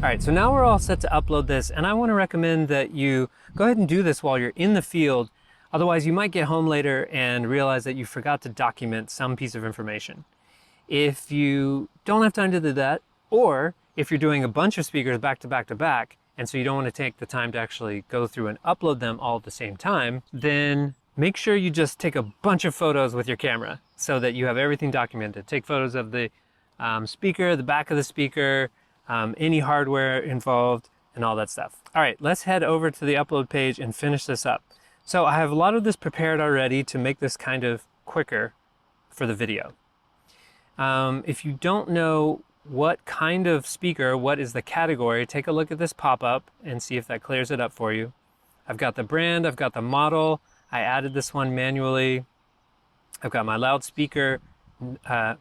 All right, so now we're all set to upload this, and I want to recommend that you go ahead and do this while you're in the field. Otherwise, you might get home later and realize that you forgot to document some piece of information. If you don't have time to do that, or if you're doing a bunch of speakers back to back to back, and so you don't want to take the time to actually go through and upload them all at the same time, then make sure you just take a bunch of photos with your camera so that you have everything documented. Take photos of the speaker, the back of the speaker, any hardware involved, and all that stuff. All right, let's head over to the upload page and finish this up. So I have a lot of this prepared already to make this kind of quicker for the video. If you don't know what kind of speaker, what is the category, take a look at this pop-up and see if that clears it up for you. I've got the brand, I've got the model, I added this one manually. I've got my loudspeaker, got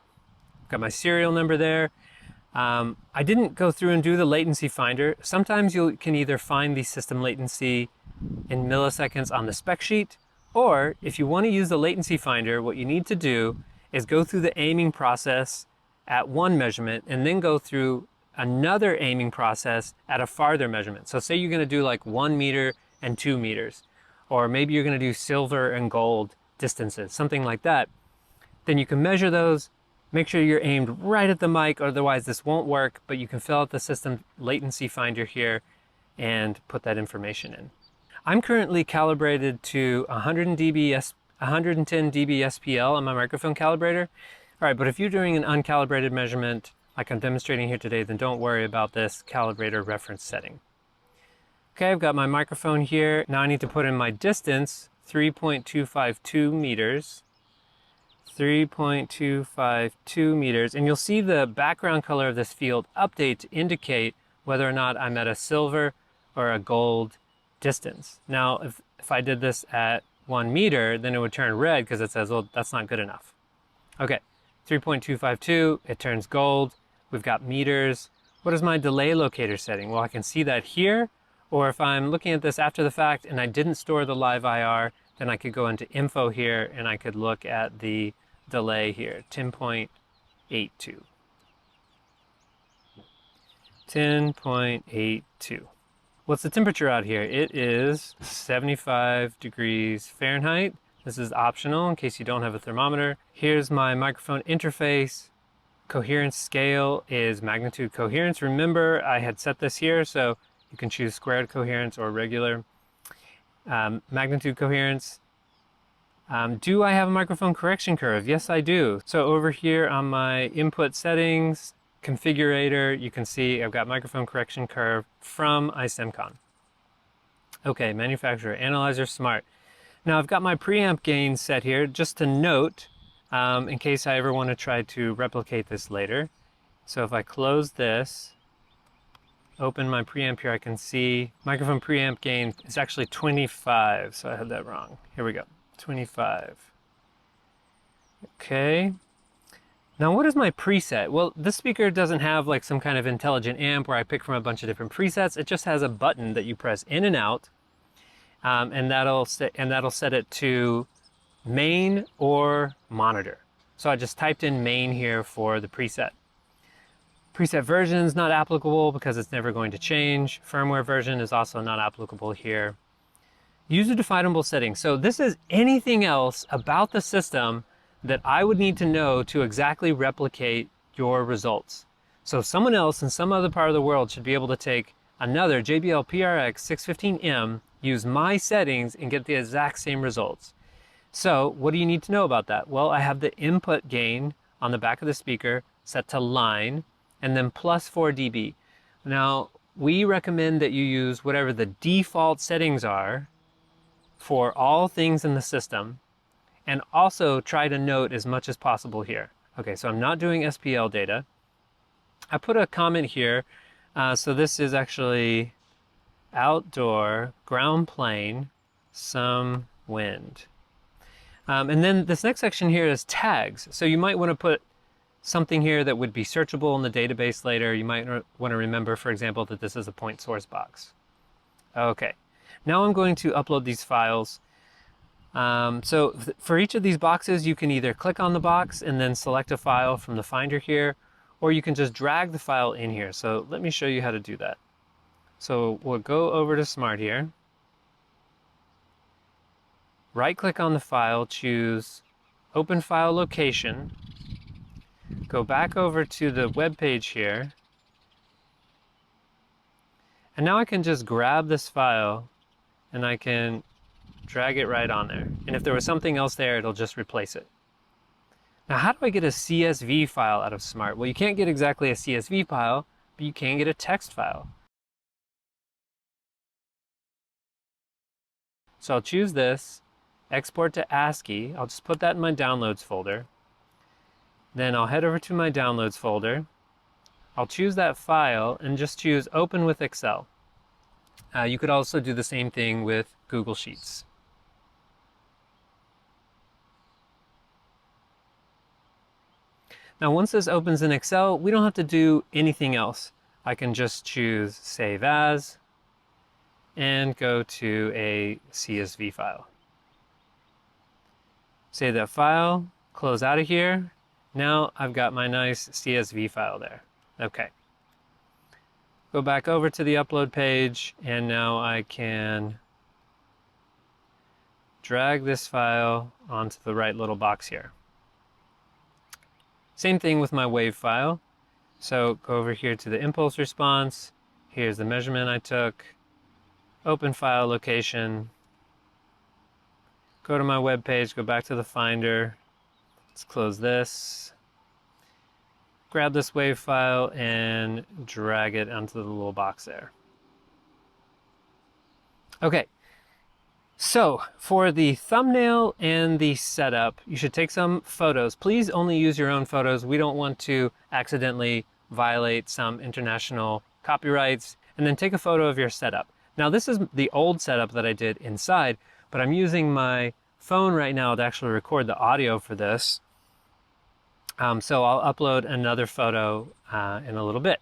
my serial number there. I didn't go through and do the latency finder. Sometimes you can either find the system latency in milliseconds on the spec sheet, or if you want to use the latency finder, what you need to do is go through the aiming process at one measurement and then go through another aiming process at a farther measurement. So say you're going to do like 1 meter and 2 meters, or maybe you're going to do silver and gold distances, something like that. Then you can measure those, make sure you're aimed right at the mic, otherwise this won't work, but you can fill out the system latency finder here and put that information in. I'm currently calibrated to 110 dB SPL on my microphone calibrator. All right, but if you're doing an uncalibrated measurement like I'm demonstrating here today, then don't worry about this calibrator reference setting. Okay, I've got my microphone here. Now I need to put in my distance, 3.252 meters. 3.252 meters, and you'll see the background color of this field update to indicate whether or not I'm at a silver or a gold distance. Now, if I did this at 1 meter, then it would turn red because it says, well, that's not good enough. Okay, 3.252, it turns gold. We've got meters. What is my delay locator setting? Well, I can see that here, or if I'm looking at this after the fact and I didn't store the live IR, then I could go into info here and I could look at the delay here, 10.82. 10.82. What's the temperature out here? It is 75 degrees Fahrenheit. This is optional in case you don't have a thermometer. Here's my microphone interface. Coherence scale is magnitude coherence. Remember, I had set this here, so you can choose squared coherence or regular. Magnitude coherence. Do I have a microphone correction curve? Yes, I do. So over here on my input settings, configurator, you can see I've got microphone correction curve from iSemcon. Okay, manufacturer, analyzer, smart. Now I've got my preamp gain set here, just to note, in case I ever want to try to replicate this later. So if I close this, open my preamp here, I can see microphone preamp gain is actually 25, so I had that wrong. Here we go, 25. Okay. Now what is my preset? Well, this speaker doesn't have like some kind of intelligent amp where I pick from a bunch of different presets. It just has a button that you press in and out, and that'll set it to main or monitor. So I just typed in main here for the preset. Preset version is not applicable because it's never going to change. Firmware version is also not applicable here. User-definable settings. So this is anything else about the system that I would need to know to exactly replicate your results. So someone else in some other part of the world should be able to take another JBL PRX 615M, use my settings, and get the exact same results. So what do you need to know about that? Well, I have the input gain on the back of the speaker set to line, and then plus 4 dB. Now, we recommend that you use whatever the default settings are for all things in the system, and also try to note as much as possible here. Okay, so I'm not doing SPL data. I put a comment here. So this is actually outdoor, ground plane, some wind. And then this next section here is tags. So you might want to put something here that would be searchable in the database later. You might want to remember, for example, that this is a point source box. Okay, now I'm going to upload these files. For each of these boxes, you can either click on the box and then select a file from the Finder here, or you can just drag the file in here. So let me show you how to do that. So we'll go over to Smart here. Right-click on the file, choose Open File Location. Go back over to the web page here. And now I can just grab this file and I can drag it right on there. And if there was something else there, it'll just replace it. Now, how do I get a CSV file out of Smart? Well, you can't get exactly a CSV file, but you can get a text file. So I'll choose this, export to ASCII. I'll just put that in my downloads folder. Then I'll head over to my downloads folder. I'll choose that file and just choose Open with Excel. You could also do the same thing with Google Sheets. Now, once this opens in Excel, we don't have to do anything else. I can just choose Save As and go to a CSV file. Save that file, close out of here. Now I've got my nice CSV file there. Okay. Go back over to the upload page, and now I can drag this file onto the right little box here. Same thing with my wave file. So go over here to the impulse response. Here's the measurement I took. Open file location. Go to my web page, go back to the Finder. Let's close this. Grab this wave file and drag it onto the little box there. Okay, so for the thumbnail and the setup, you should take some photos. Please only use your own photos. We don't want to accidentally violate some international copyrights. And then take a photo of your setup. Now, this is the old setup that I did inside, but I'm using my phone right now to actually record the audio for this. So I'll upload another photo in a little bit.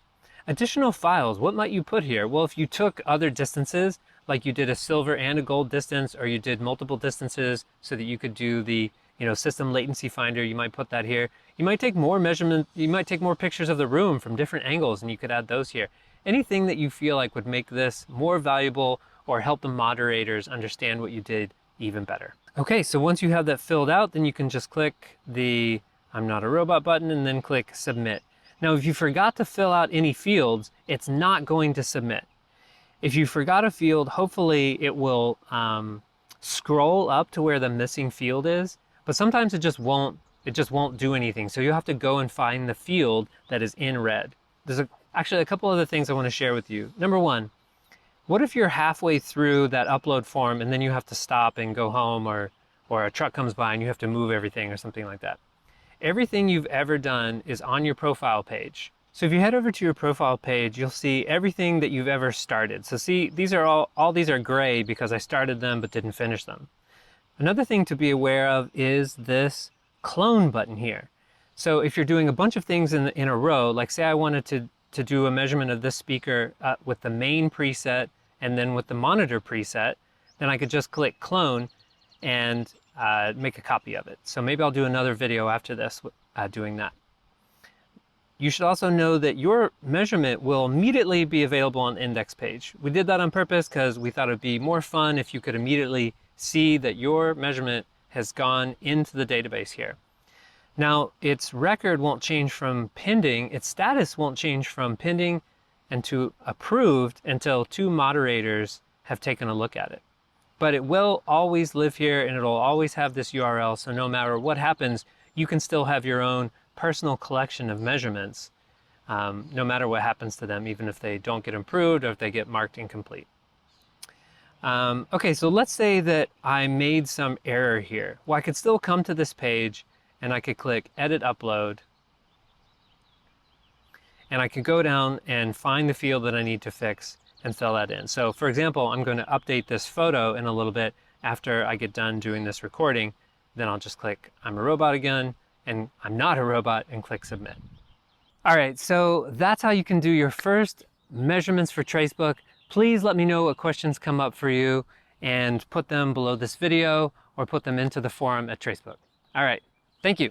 Additional files, what might you put here? Well, if you took other distances, like you did a silver and a gold distance, or you did multiple distances so that you could do the system latency finder, you might put that here. You might take more measurement, you might take more pictures of the room from different angles, and you could add those here. Anything that you feel like would make this more valuable or help the moderators understand what you did even better. Okay, so once you have that filled out, then you can just click the I'm not a robot button and then click Submit. Now, if you forgot to fill out any fields, it's not going to submit. If you forgot a field, hopefully it will scroll up to where the missing field is, but sometimes it just won't do anything. So you have to go and find the field that is in red. There's actually a couple other things I want to share with you. Number one, what if you're halfway through that upload form and then you have to stop and go home, or a truck comes by and you have to move everything or something like that? Everything you've ever done is on your profile page. So if you head over to your profile page, you'll see everything that you've ever started. So see, these are all these are gray because I started them but didn't finish them. Another thing to be aware of is this clone button here. So if you're doing a bunch of things in a row, like say I wanted to do a measurement of this speaker with the main preset and then with the monitor preset, then I could just click clone and make a copy of it. So maybe I'll do another video after this doing that. You should also know that your measurement will immediately be available on the index page. We did that on purpose because we thought it'd be more fun if you could immediately see that your measurement has gone into the database here. Now, its record won't change from pending, its status won't change from pending and to approved until 2 moderators have taken a look at it. But it will always live here and it'll always have this URL, so no matter what happens, you can still have your own personal collection of measurements, no matter what happens to them, even if they don't get improved or if they get marked incomplete. Okay, so let's say that I made some error here. Well, I could still come to this page and I could click Edit Upload, and I could go down and find the field that I need to fix and fill that in. So for example, I'm going to update this photo in a little bit after I get done doing this recording. Then I'll just click I'm a robot again, and I'm not a robot, and click Submit. All right, so that's how you can do your first measurements for Tracebook. Please let me know what questions come up for you and put them below this video or put them into the forum at Tracebook. All right, thank you.